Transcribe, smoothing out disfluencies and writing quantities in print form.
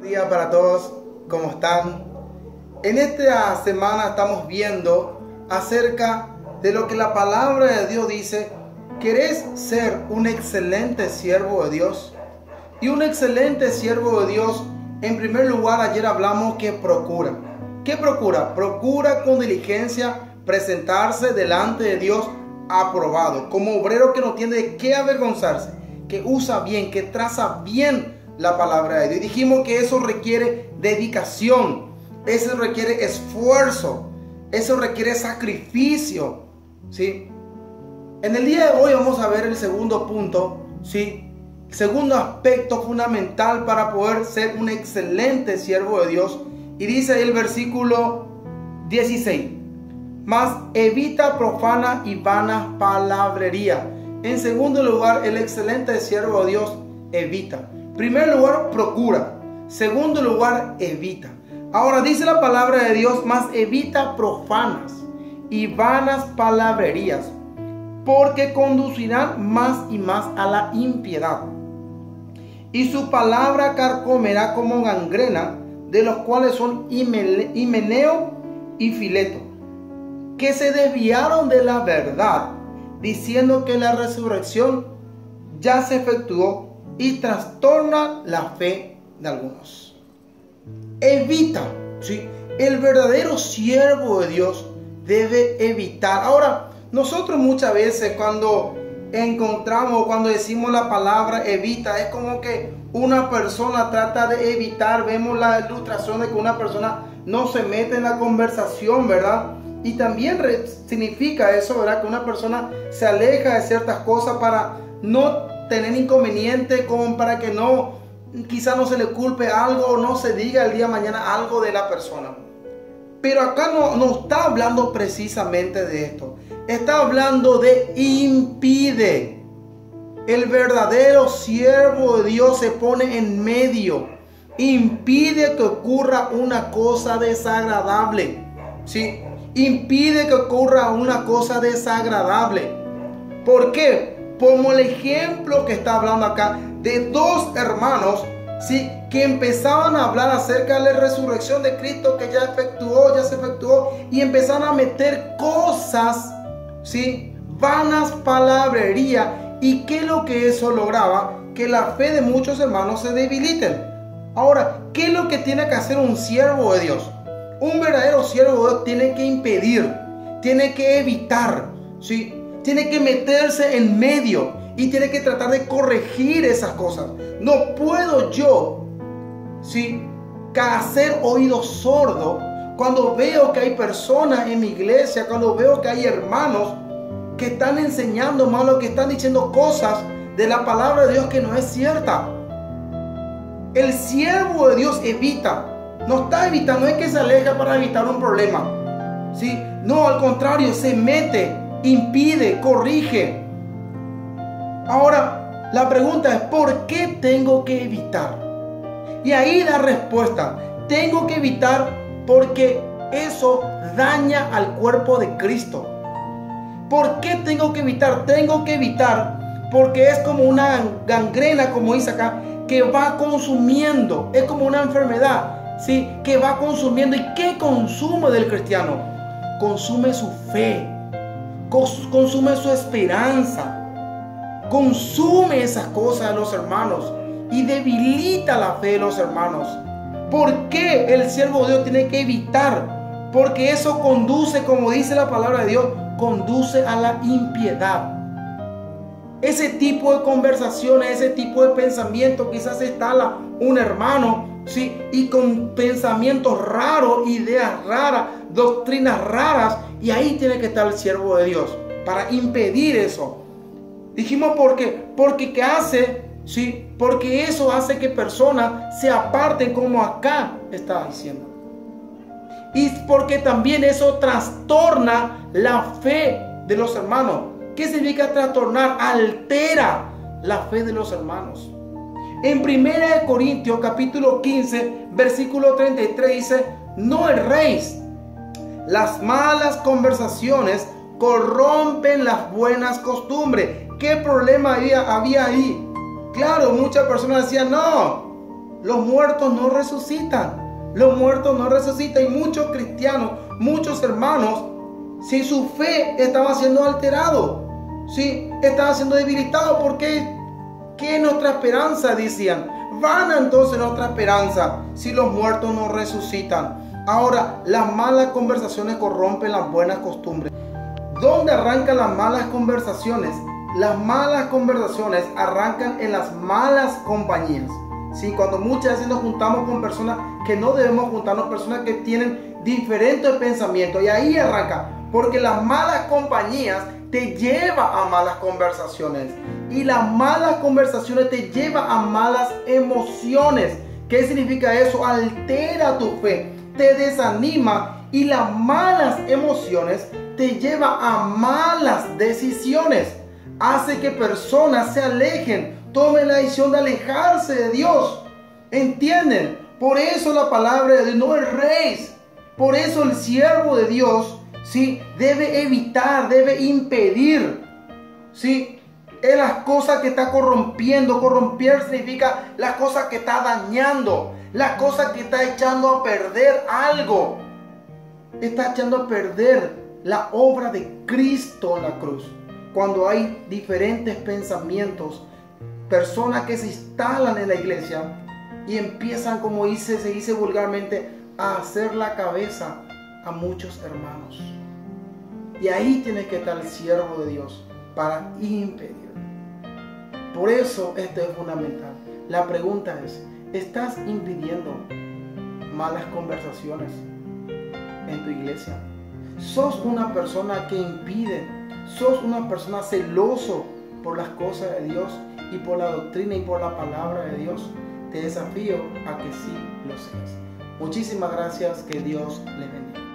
Día para todos, ¿cómo están? En esta semana estamos viendo acerca de lo que la palabra de Dios dice. ¿Querés ser un excelente siervo de Dios? Y un excelente siervo de Dios, en primer lugar, ayer hablamos que procura. ¿Qué procura? Procura con diligencia presentarse delante de Dios aprobado, como obrero que no tiene de qué avergonzarse, que usa bien, que traza bien la palabra de Dios. Y dijimos que eso requiere dedicación, eso requiere esfuerzo, eso requiere sacrificio, ¿sí? En el día de hoy vamos a ver el segundo punto, ¿sí? El segundo aspecto fundamental para poder ser un excelente siervo de Dios. Y dice ahí el versículo 16: mas evita profana y vana palabrería. En segundo lugar, el excelente siervo de Dios evita. En primer lugar, procura. Segundo lugar, evita. Ahora dice la palabra de Dios: mas evita profanas y vanas palabrerías, porque conducirán más y más a la impiedad. Y su palabra carcomerá como gangrena, de los cuales son Himeneo y Fileto, que se desviaron de la verdad, diciendo que la resurrección ya se efectuó, y trastorna la fe de algunos. Evita, ¿sí? El verdadero siervo de Dios debe evitar. Ahora, nosotros muchas veces cuando encontramos, cuando decimos la palabra evita, es como que una persona trata de evitar. Vemos la ilustración de que una persona no se mete en la conversación, ¿verdad? Y también significa eso, ¿verdad? Que una persona se aleja de ciertas cosas para no tener inconveniente, como para que no, quizá no se le culpe algo o no se diga el día de mañana algo de la persona. Pero acá no está hablando precisamente de esto. Está hablando de impide. El verdadero siervo de Dios se pone en medio. Impide que ocurra una cosa desagradable. ¿Sí? Impide que ocurra una cosa desagradable. ¿Por qué? Como el ejemplo que está hablando acá de dos hermanos, ¿sí? Que empezaban a hablar acerca de la resurrección de Cristo, que ya se efectuó, y empezaron a meter cosas, ¿sí? Vanas palabrería. ¿Y qué es lo que eso lograba? Que la fe de muchos hermanos se debiliten. Ahora, ¿qué es lo que tiene que hacer un siervo de Dios? Un verdadero siervo de Dios tiene que impedir, tiene que evitar, ¿sí? Tiene que meterse en medio y tiene que tratar de corregir esas cosas. No puedo yo, ¿sí?, hacer oído sordo cuando veo que hay personas en mi iglesia, cuando veo que hay hermanos que están enseñando malo, que están diciendo cosas de la palabra de Dios que no es cierta. El siervo de Dios evita. No está evitando, no es que se aleja para evitar un problema, ¿sí? No, al contrario, se mete, impide, corrige. Ahora, la pregunta es: ¿por qué tengo que evitar? Y ahí la respuesta: tengo que evitar porque eso daña al cuerpo de Cristo. ¿Por qué tengo que evitar? Tengo que evitar porque es como una gangrena, como dice acá, que va consumiendo. Es como una enfermedad, ¿sí?, que va consumiendo. ¿Y qué consume del cristiano? Consume su fe, consume su esperanza, consume esas cosas de los hermanos y debilita la fe de los hermanos. ¿Por qué el siervo de Dios tiene que evitar? Porque eso conduce, como dice la palabra de Dios, conduce a la impiedad. Ese tipo de conversaciones, ese tipo de pensamiento, quizás se instala un hermano, ¿sí?, y con pensamientos raros, ideas raras, doctrinas raras, y ahí tiene que estar el siervo de Dios para impedir eso. Dijimos porque ¿qué hace? ¿Sí? Porque eso hace que personas se aparten, como acá está diciendo. Y porque también eso trastorna la fe de los hermanos. ¿Qué significa trastornar? Altera la fe de los hermanos. En 1 Corintios capítulo 15 versículo 33 dice: no erréis, las malas conversaciones corrompen las buenas costumbres. ¿Qué problema había ahí? Claro, muchas personas decían: no, Los muertos no resucitan. Los muertos no resucitan. Y muchos cristianos, muchos hermanos, si su fe estaba siendo alterado, si estaba siendo debilitado, porque ¿qué es nuestra esperanza? Decían. Vana entonces nuestra esperanza si los muertos no resucitan. Ahora, las malas conversaciones corrompen las buenas costumbres. ¿Dónde arrancan las malas conversaciones? Las malas conversaciones arrancan en las malas compañías. ¿Sí? Cuando muchas veces nos juntamos con personas que no debemos juntarnos, personas que tienen diferentes pensamientos, y ahí arranca, porque las malas compañías te llevan a malas conversaciones, y las malas conversaciones te llevan a malas emociones. ¿Qué significa eso? Altera tu fe, te desanima, y las malas emociones te llevan a malas decisiones. Hace que personas se alejen, tomen la decisión de alejarse de Dios. ¿Entienden? Por eso la palabra de Dios no es rey. Por eso el siervo de Dios, ¿sí?, debe evitar, debe impedir, ¿sí?, en las cosas que está corrompiendo. Corromper significa las cosas que está dañando, las cosas que está echando a perder algo. Está echando a perder la obra de Cristo en la cruz. Cuando hay diferentes pensamientos, personas que se instalan en la iglesia y empiezan, como se dice vulgarmente, a hacer la cabeza a muchos hermanos. Y ahí tiene que estar el siervo de Dios para impedir. Por eso esto es fundamental. La pregunta es, ¿estás impidiendo malas conversaciones en tu iglesia? ¿Sos una persona que impide? ¿Sos una persona celoso por las cosas de Dios y por la doctrina y por la palabra de Dios? Te desafío a que sí lo seas. Muchísimas gracias, que Dios les bendiga.